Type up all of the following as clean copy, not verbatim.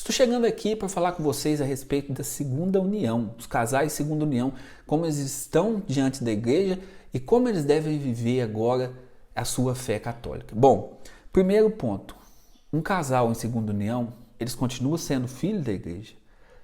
Estou chegando aqui para falar com vocês a respeito da segunda união, os casais de segunda união, como eles estão diante da igreja e como eles devem viver agora a sua fé católica. Bom, primeiro ponto, um casal em segunda união, eles continuam sendo filhos da igreja.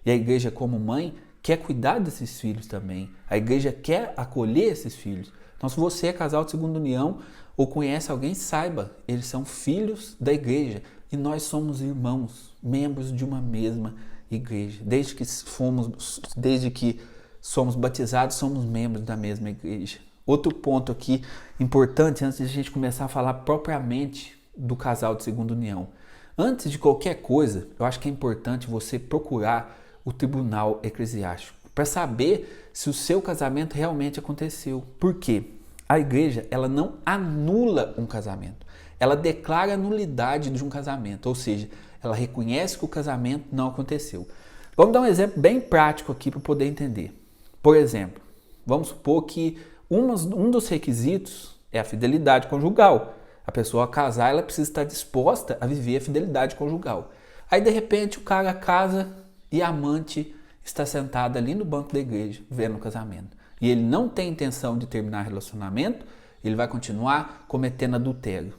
E a igreja, como mãe, quer cuidar desses filhos também. A igreja quer acolher esses filhos. Então, se você é casal de segunda união ou conhece alguém, saiba, eles são filhos da igreja. E nós somos irmãos, membros de uma mesma igreja. Desde que somos batizados, somos membros da mesma igreja. Outro ponto aqui importante, antes de a gente começar a falar propriamente do casal de segunda união. Antes de qualquer coisa, eu acho que é importante você procurar o tribunal eclesiástico para saber se o seu casamento realmente aconteceu. Por quê? A igreja, ela não anula um casamento. Ela declara a nulidade de um casamento, ou seja, ela reconhece que o casamento não aconteceu. Vamos dar um exemplo bem prático aqui para poder entender. Por exemplo, vamos supor que um dos requisitos é a fidelidade conjugal. A pessoa a casar, ela precisa estar disposta a viver a fidelidade conjugal. Aí, de repente, o cara casa e a amante está sentada ali no banco da igreja, vendo o casamento. E ele não tem intenção de terminar o relacionamento, ele vai continuar cometendo adultério.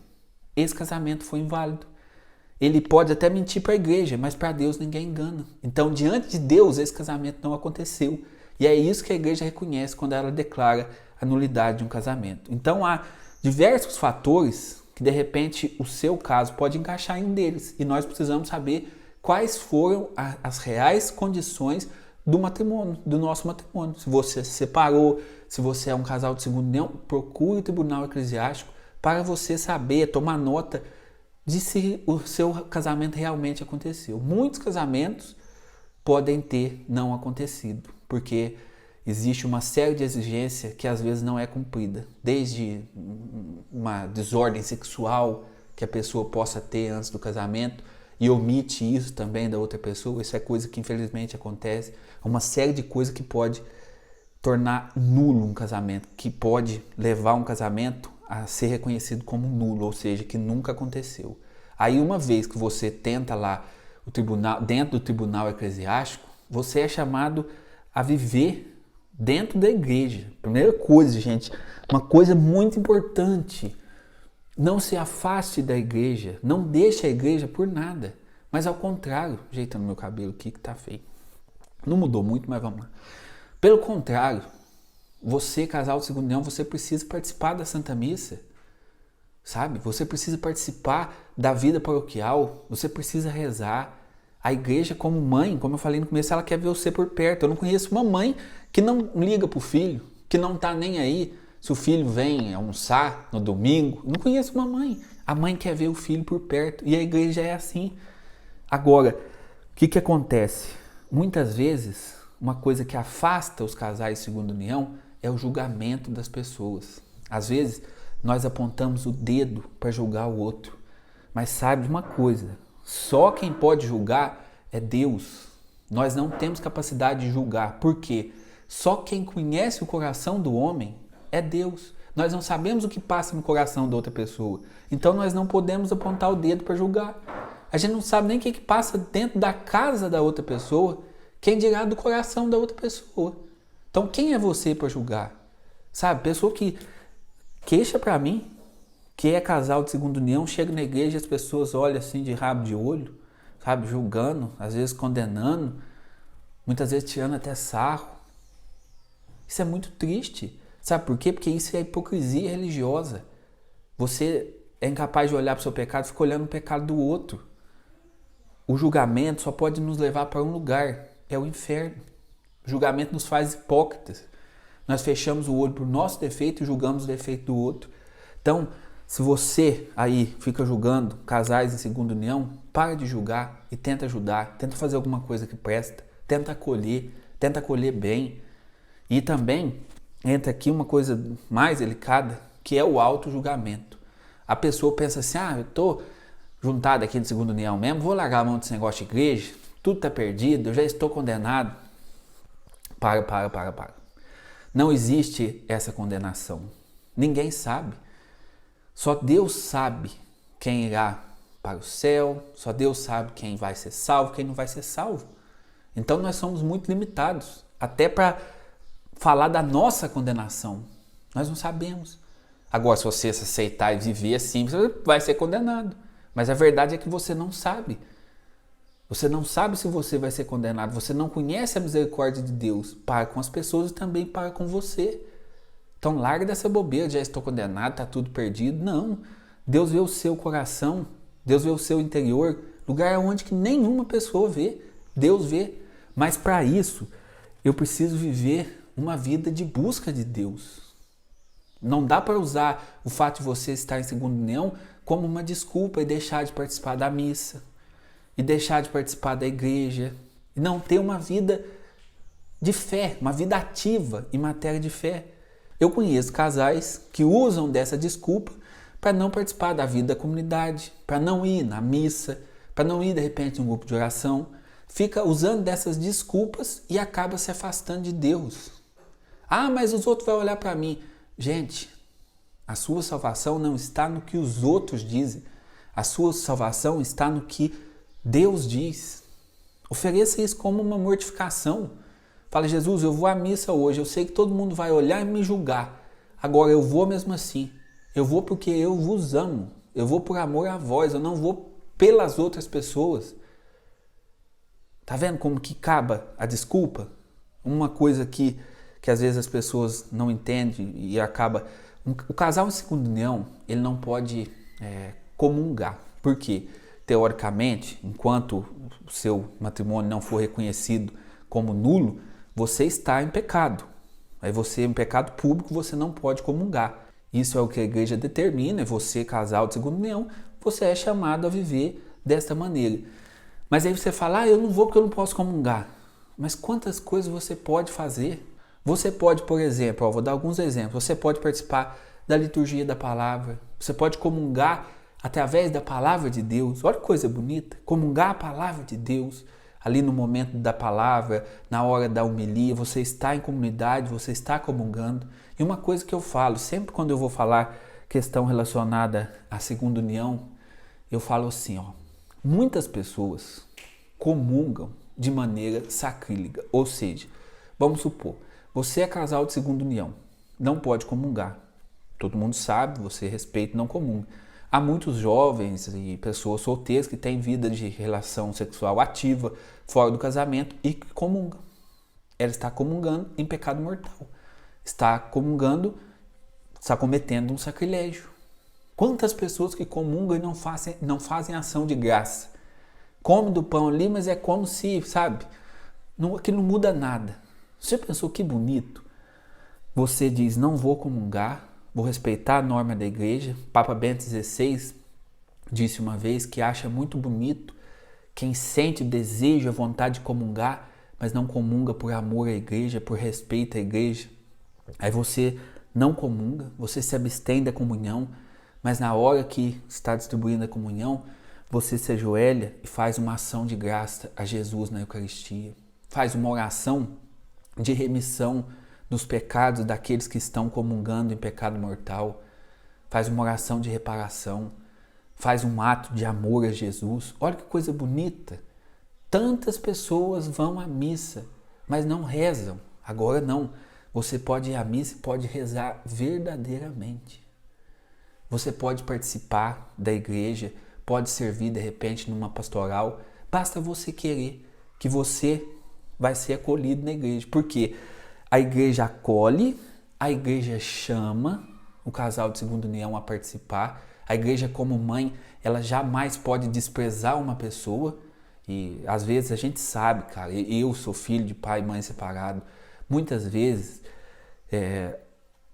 Esse casamento foi inválido. Ele pode até mentir para a igreja, mas para Deus ninguém engana. Então, diante de Deus, esse casamento não aconteceu. E é isso que a igreja reconhece quando ela declara a nulidade de um casamento. Então, há diversos fatores que, de repente, o seu caso pode encaixar em um deles. E nós precisamos saber quais foram as reais condições do matrimônio, do nosso matrimônio. Se você se separou, se você é um casal de segunda união, procure o tribunal eclesiástico para você saber, tomar nota de se o seu casamento realmente aconteceu. Muitos casamentos podem ter não acontecido, porque existe uma série de exigências que às vezes não é cumprida, desde uma desordem sexual que a pessoa possa ter antes do casamento e omite isso também da outra pessoa. Isso é coisa que infelizmente acontece. Uma série de coisas que pode tornar nulo um casamento, que pode levar um casamento a ser reconhecido como nulo, ou seja, que nunca aconteceu. Aí, uma vez que você tenta lá o tribunal, dentro do tribunal eclesiástico, você é chamado a viver dentro da igreja. Primeira coisa, gente, uma coisa muito importante: não se afaste da igreja, não deixe a igreja por nada, mas ao contrário, ajeitando meu cabelo aqui que tá feio. Não mudou muito, mas vamos lá. Pelo contrário, você, casal de segunda união, você precisa participar da Santa Missa, sabe? Você precisa participar da vida paroquial, você precisa rezar. A igreja, como mãe, como eu falei no começo, ela quer ver você por perto. Eu não conheço uma mãe que não liga pro filho, que não tá nem aí se o filho vem almoçar no domingo. Eu não conheço uma mãe. A mãe quer ver o filho por perto e a igreja é assim. Agora, o que acontece? Muitas vezes, uma coisa que afasta os casais de segunda união é o julgamento das pessoas. Às vezes, nós apontamos o dedo para julgar o outro. Mas sabe de uma coisa, só quem pode julgar é Deus. Nós não temos capacidade de julgar. Por quê? Só quem conhece o coração do homem é Deus. Nós não sabemos o que passa no coração da outra pessoa. Então nós não podemos apontar o dedo para julgar. A gente não sabe nem o que passa dentro da casa da outra pessoa, quem dirá do coração da outra pessoa. Então quem é você para julgar? Sabe, pessoa que queixa para mim, que é casal de segunda união, chega na igreja e as pessoas olham assim de rabo de olho, sabe, julgando, às vezes condenando, muitas vezes tirando até sarro. Isso é muito triste. Sabe por quê? Porque isso é hipocrisia religiosa. Você é incapaz de olhar para o seu pecado, fica olhando o pecado do outro. O julgamento só pode nos levar para um lugar, é o inferno. O julgamento nos faz hipócritas. Nós fechamos o olho para o nosso defeito e julgamos o defeito do outro. Então, se você aí fica julgando casais em segunda união, para de julgar e tenta ajudar, tenta fazer alguma coisa que presta, tenta acolher bem. E também entra aqui uma coisa mais delicada, que é o auto-julgamento. A pessoa pensa assim, eu estou juntado aqui de segunda união mesmo, vou largar a mão desse negócio de igreja, tudo está perdido, eu já estou condenado. Para. Não existe essa condenação. Ninguém sabe. Só Deus sabe quem irá para o céu, só Deus sabe quem vai ser salvo, quem não vai ser salvo. Então nós somos muito limitados, até para falar da nossa condenação. Nós não sabemos. Agora, se você se aceitar e viver assim, você vai ser condenado. Mas a verdade é que você não sabe. Você não sabe se você vai ser condenado. Você não conhece a misericórdia de Deus para com as pessoas e também para com você. Então larga dessa bobeira, já estou condenado, está tudo perdido. Não. Deus vê o seu coração, Deus vê o seu interior, lugar onde que nenhuma pessoa vê. Deus vê. Mas para isso, eu preciso viver uma vida de busca de Deus. Não dá para usar o fato de você estar em segunda união como uma desculpa e deixar de participar da missa, e deixar de participar da igreja, e não ter uma vida de fé, uma vida ativa em matéria de fé. Eu conheço casais que usam dessa desculpa para não participar da vida da comunidade, para não ir na missa, para não ir de repente em um grupo de oração, fica usando dessas desculpas e acaba se afastando de Deus. Ah, mas os outros vão olhar para mim. Gente, a sua salvação não está no que os outros dizem. A sua salvação está no que Deus diz. Ofereça isso como uma mortificação. Fala, Jesus, eu vou à missa hoje. Eu sei que todo mundo vai olhar e me julgar. Agora eu vou mesmo assim. Eu vou porque eu vos amo. Eu vou por amor a vós. Eu não vou pelas outras pessoas. Tá vendo como que acaba a desculpa? Uma coisa que às vezes as pessoas não entendem e acaba... O casal em segunda união, ele não pode comungar. Por quê? Teoricamente, enquanto o seu matrimônio não for reconhecido como nulo, você está em pecado. Aí você, em pecado público, você não pode comungar. Isso é o que a igreja determina, é você, casal de segunda união, você é chamado a viver desta maneira. Mas aí você fala, eu não vou porque eu não posso comungar. Mas quantas coisas você pode fazer? Você pode, por exemplo, vou dar alguns exemplos, você pode participar da liturgia da palavra, você pode comungar através da palavra de Deus. Olha que coisa bonita, comungar a palavra de Deus. Ali no momento da palavra, na hora da homilia, você está em comunidade, você está comungando. E uma coisa que eu falo, sempre quando eu vou falar questão relacionada à segunda união, eu falo assim, muitas pessoas comungam de maneira sacrílega. Ou seja, vamos supor, você é casal de segunda união, não pode comungar. Todo mundo sabe, você respeita, não comunga. Há muitos jovens e pessoas solteiras que têm vida de relação sexual ativa, fora do casamento e que comungam. Ela está comungando em pecado mortal. Está comungando, está cometendo um sacrilégio. Quantas pessoas que comungam e não fazem ação de graça? Come do pão ali, mas é como se, sabe, que não muda nada. Você pensou que bonito? Você diz, não vou comungar, vou respeitar a norma da igreja. Papa Bento XVI disse uma vez que acha muito bonito quem sente o desejo, a vontade de comungar, mas não comunga por amor à igreja, por respeito à igreja. Aí você não comunga, você se abstém da comunhão, mas na hora que está distribuindo a comunhão, você se ajoelha e faz uma ação de graça a Jesus na Eucaristia. Faz uma oração de remissão dos pecados daqueles que estão comungando em pecado mortal. Faz uma oração de reparação. Faz um ato de amor a Jesus. Olha que coisa bonita. Tantas pessoas vão à missa, mas não rezam. Agora não. Você pode ir à missa e pode rezar verdadeiramente. Você pode participar da igreja, pode servir de repente numa pastoral. Basta você querer, que você vai ser acolhido na igreja. Porque a igreja acolhe, a igreja chama o casal de segunda união a participar. A igreja, como mãe, ela jamais pode desprezar uma pessoa. E às vezes a gente sabe, cara, eu sou filho de pai e mãe separado. Muitas vezes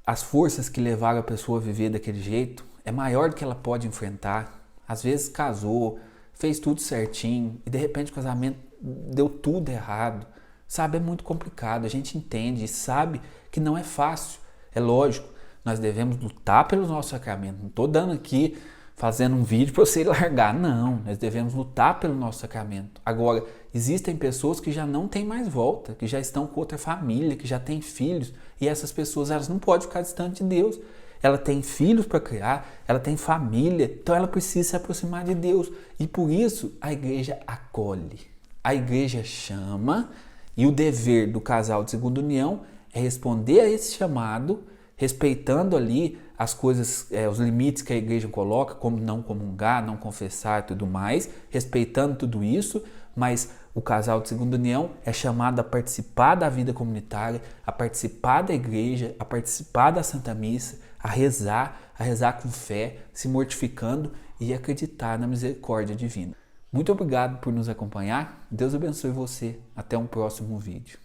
as forças que levaram a pessoa a viver daquele jeito é maior do que ela pode enfrentar. Às vezes casou, fez tudo certinho e de repente o casamento deu tudo errado. Sabe, é muito complicado, a gente entende e sabe que não é fácil. É lógico, nós devemos lutar pelo nosso sacramento. Não estou dando aqui, fazendo um vídeo para você largar, não. Nós devemos lutar pelo nosso sacramento. Agora, existem pessoas que já não têm mais volta, que já estão com outra família, que já têm filhos, e essas pessoas elas não podem ficar distantes de Deus. ela tem filhos para criar, ela tem família, então ela precisa se aproximar de Deus. E por isso a igreja acolhe, a igreja chama, e o dever do casal de segunda união é responder a esse chamado, respeitando ali as coisas, os limites que a igreja coloca, como não comungar, não confessar e tudo mais, respeitando tudo isso, mas o casal de segunda união é chamado a participar da vida comunitária, a participar da igreja, a participar da Santa Missa, a rezar com fé, se mortificando e acreditar na misericórdia divina. Muito obrigado por nos acompanhar. Deus abençoe você. Até um próximo vídeo.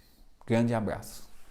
Grande abraço.